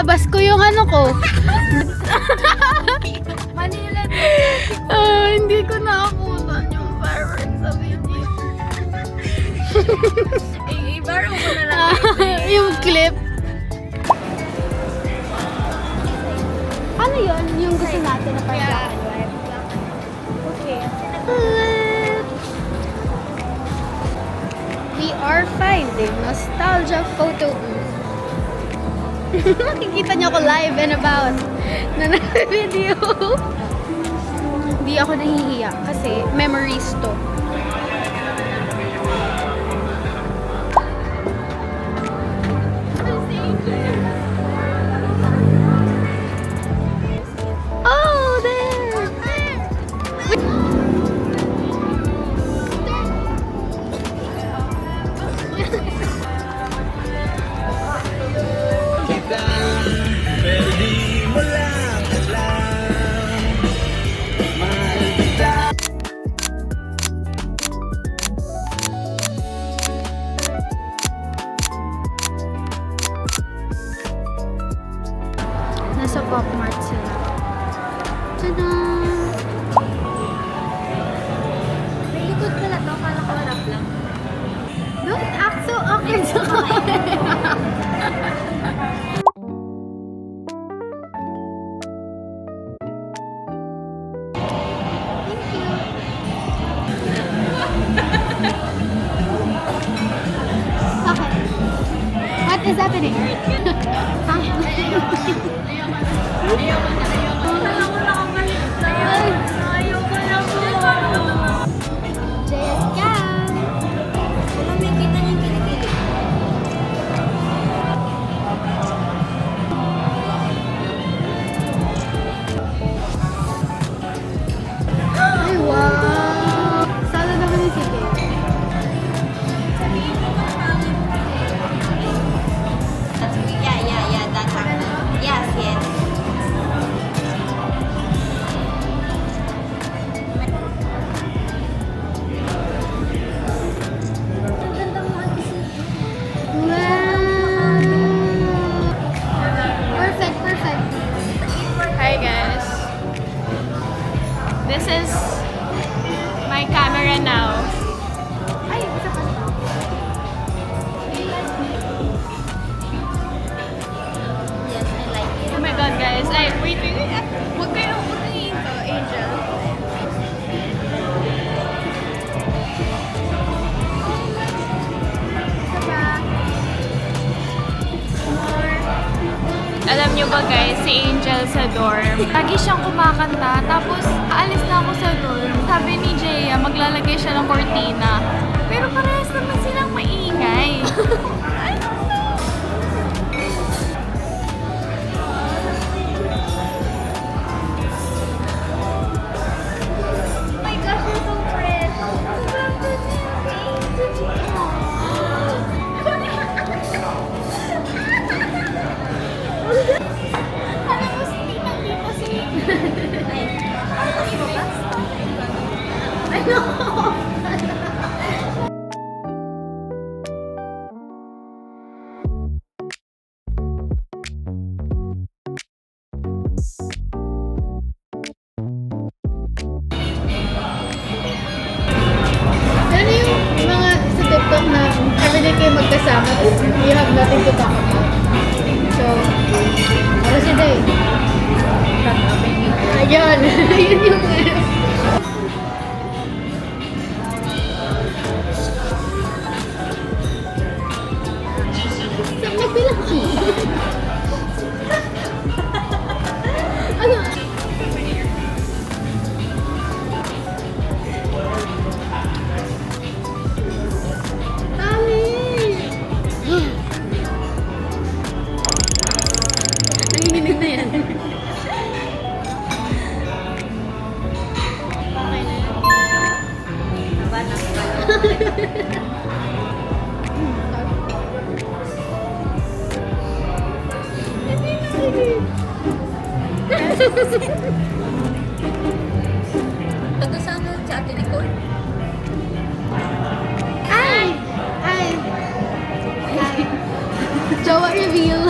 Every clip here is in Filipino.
Nabas ko yung ano ko. Manila. Hindi ko nakakunan yung fireworks sa video. I-borrow mo na lang. Yung clip. Ano yun? Yung gusto natin na parang black and white. Okay. We are finding nostalgia photo booth. Nakikita niyo ako live and about na video. Hindi ako nahihiya kasi memories to. Oh, there! Nasa Pop Mart sila. Tada! May likod pala to. Kala ko harap lang. Don't act so awkward sa camera. Thank you. Okay. What is happening? Jessica! Ano may kita niyang kilikili? Ay, wow! Sala naman yung sige. Yeah, that's our. Yes. Wow! Perfect. Hi guys. This is my camera now. Ay, isa pa. Yes, I like it. Oh my god guys. Ay, wait. Huwag kayong tingin to, Angel. Isa pa. Alam nyo ba guys, si Angel sa dorm, lagi siyang kumakanta. Tapos, aalis na ako sa dorm. Sabi ni Jaya, maglalagay siya ng cortina. Pero parehas naman silang maingay. I don't know. Oh my gosh, you're so fresh. Alam mo, tinang dito si... Ano yung mga sa TikTok na everyday kayo magkasama tapos you have nothing to talk about? So, ano si Day? Ayun! Yun yung Samay ko lang. Ano? Mami! Nanginginig na yan. Okay na yan. Taga saan na si Ate Nicole? Ay! Ay! Jowa reveal.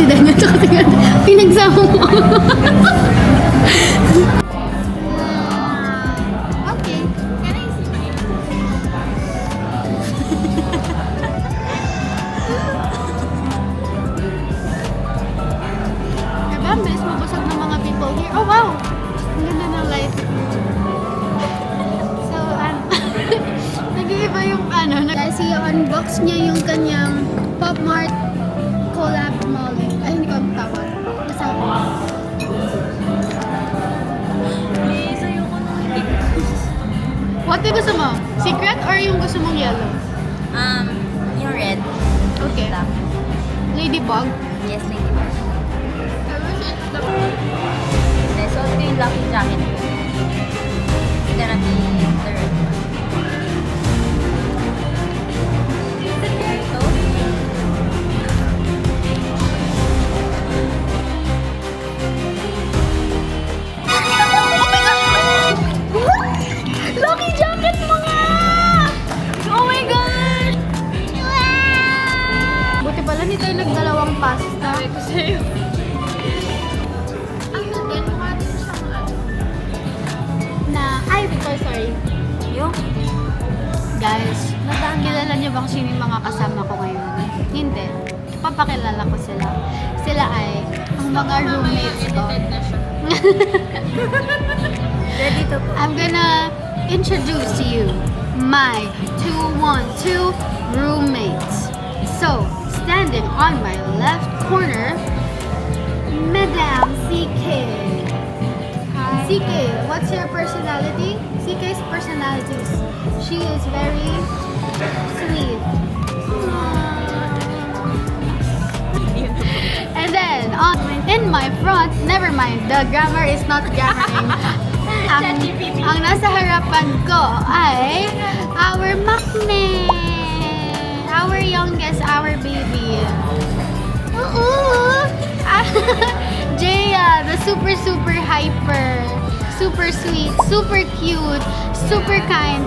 Daniel tsaka si Ganda. Pinagsama mo. Okay. Can I see my Diba? Ang bilis mabusog ng mga people here. Oh, wow! Ang ganda ng light. So, nag-iiba yung guys, i-unbox niya yung kanyang Pop Mart collab molly. Ay, hindi ko ang tawag. Basta Please, ayoko nung what yung gusto mo? Secret or yung gusto mong yellow? Yung red. Okay. Ladybug? Yes, ladybug. Then, so, ito yung lucky jacket ko. It's gonna be the red one. Ito. Lucky jacket mo nga! Oh my gosh! Buti pala hindi tayo nagdalawang pasta. Sabi ko sa'yo. Ang yan, mukha din siyang ay, sorry. Yung? Guys, kilala niyo ba kung sino yung mga kasama ko ngayon? Hindi. Papakilala ko sila. Sila ay ang mga roommates ko. Ready to go. I'm gonna introduce to you my 212 roommates. So, standing on my left corner, Madame CK. Hi. CK, what's your personality? CK's personality is she is very sweet. And then in my front, never mind, the grammar is not grammaring. ang nasa harapan ko ay our makne, our youngest, our baby. Jaya, the super hyper, super sweet, super cute, super kind,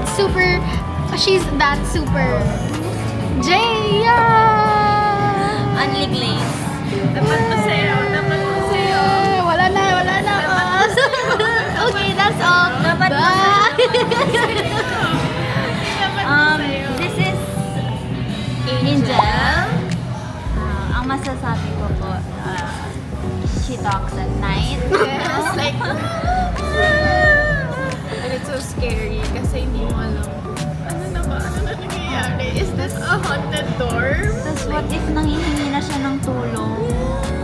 she's that super. Jaya! Unli glaze. Dapat mo sa'yo. Wala na. Okay, that's all. Dapat Bye! This is Angel. Ang masasabi ko po, she talks at night. Yes, like, and it's so scary kasi hindi mo alam ano na nangyayari? Is this a haunted dorm? Tapos what if nanghihingi na siya ng tulong?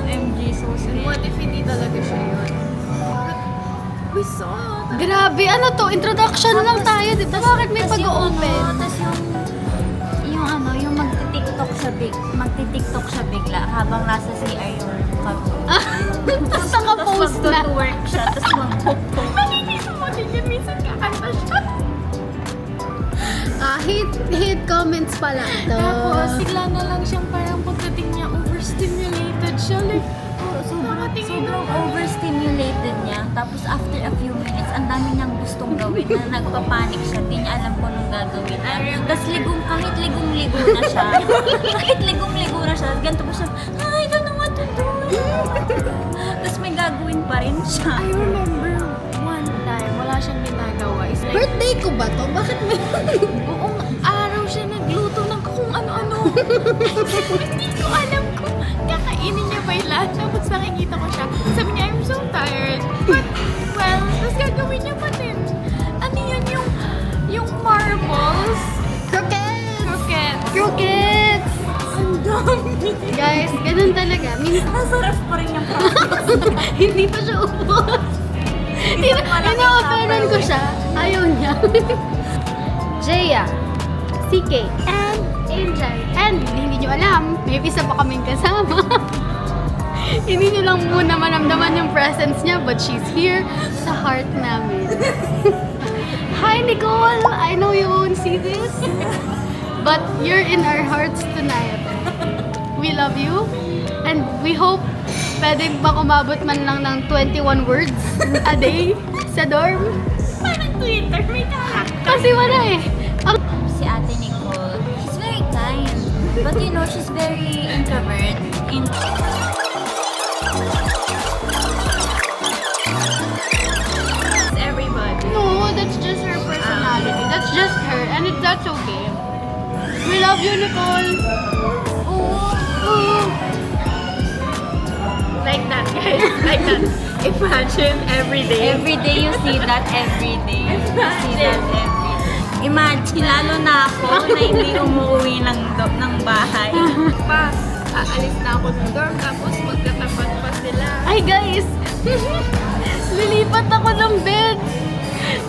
MG, so And sweet. what if hindi talaga siya yun? We saw that. Grabe, ano to? Introduction lang tayo, di ba? Bakit may pag-open? Tapos yung magti-tiktok siya bigla habang nasa CR yung couple. Tapos naka-post na. Magto-work siya, tapos mag-pop-pop. Nakikita mo din yun, minsan kakanta siya. Hate comments pala to. Tapos, bigla na lang siyang parang pagdating niya, overstimulated siya. Like, Sobrang overstimulated niya. Tapos after a few minutes, ang dami niyang gustong gawin na nagpapanik siya. Hindi niya alam kung anong gagawin. Tapos kahit ligong-ligo na siya. Kahit ligong-ligo na siya. Ganito po siya, I don't know what to do. Tapos may gagawin pa rin siya. I remember one time, wala siyang ginagawa. It's like, Birthday ko ba to? Bakit may... buong araw siya nagluto ng kung ano-ano. Hindi ko alam kung kakainin niya ba yung lahat. Tapos nakikita ko siya. Sabi niya, I'm so tired. But, well, tapos gagawin niya pa din. Ano yun yung marbles? Croquettes! Ang dami. Guys, ganun talaga. Masarap pa rin yung process. Hindi pa siya ubos. Ina-offeran ko siya. Ayaw niya. Jaya, CK, and Angel. And hindi nyo alam, may isa pa kaming kasama. Hindi nyo lang muna manamdaman yung presence niya, but she's here sa heart namin. Hi, Nicole! I know you won't see this, but you're in our hearts tonight. We love you, and we hope pwedeng bang umabot man lang ng 21 words a day sa dorm. Parang Twitter, may karak. Kasi wala eh. Si Ate Nicole, she's very kind. But you know, she's very introvert. it's okay. We love you, Nicole. Ooh. Like that, guys. Like that. Imagine every day. Every day you see that, every day. You see that every day. Imagine, lalo na ako na hindi umuwi ng bahay. Pa, aalis na ako sa dorm, tapos magkatapat pa sila. Ay, guys! Lilipat ako ng bed!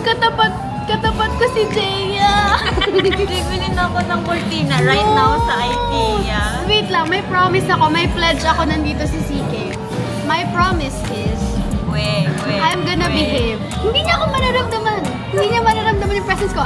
Katapat ko si Jaya! Bibili na ako ng cortina right now sa IKEA. Wait lang, may promise ako, may pledge ako nandito si CK. My promise is, Wait. I'm gonna behave. Hindi niya ako mararamdaman. Hindi niya mararamdaman yung presence ko.